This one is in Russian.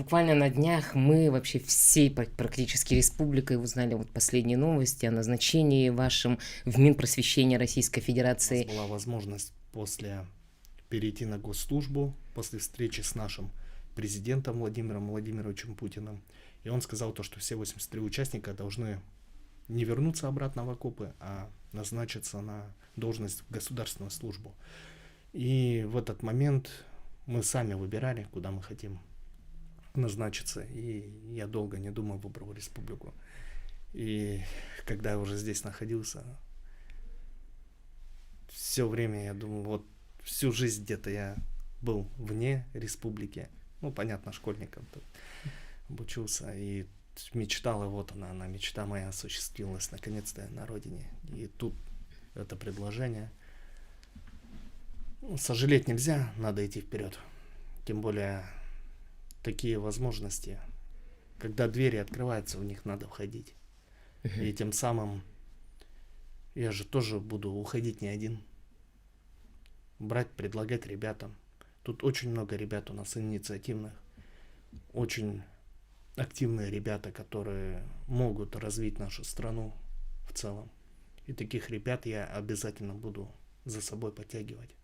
Буквально на днях мы вообще всей практически республикой узнали вот последние новости о назначении вашем в Минпросвещение Российской У нас Федерации. была возможность после перейти на госслужбу, после встречи с нашим президентом Владимиром Владимировичем Путиным. И он сказал то, что все 83 участника должны не вернуться обратно в окопы, а назначиться на должность в государственную службу. И в этот момент мы сами выбирали, куда мы хотим назначиться. И я долго не думая выбрал республику. И когда я уже здесь находился, все время я думал, вот всю жизнь где-то я был вне республики. Ну, понятно, школьником тут обучился. И мечтала, вот она, мечта моя осуществилась. Наконец-то я на родине. И тут это предложение. Ну, сожалеть нельзя, надо идти вперед. Тем более такие возможности, когда двери открываются, в них надо входить. И тем самым я же тоже буду уходить не один. Брать, предлагать ребятам. Тут очень много ребят у нас инициативных. Очень активные ребята, которые могут развить нашу страну в целом. И таких ребят я обязательно буду за собой подтягивать.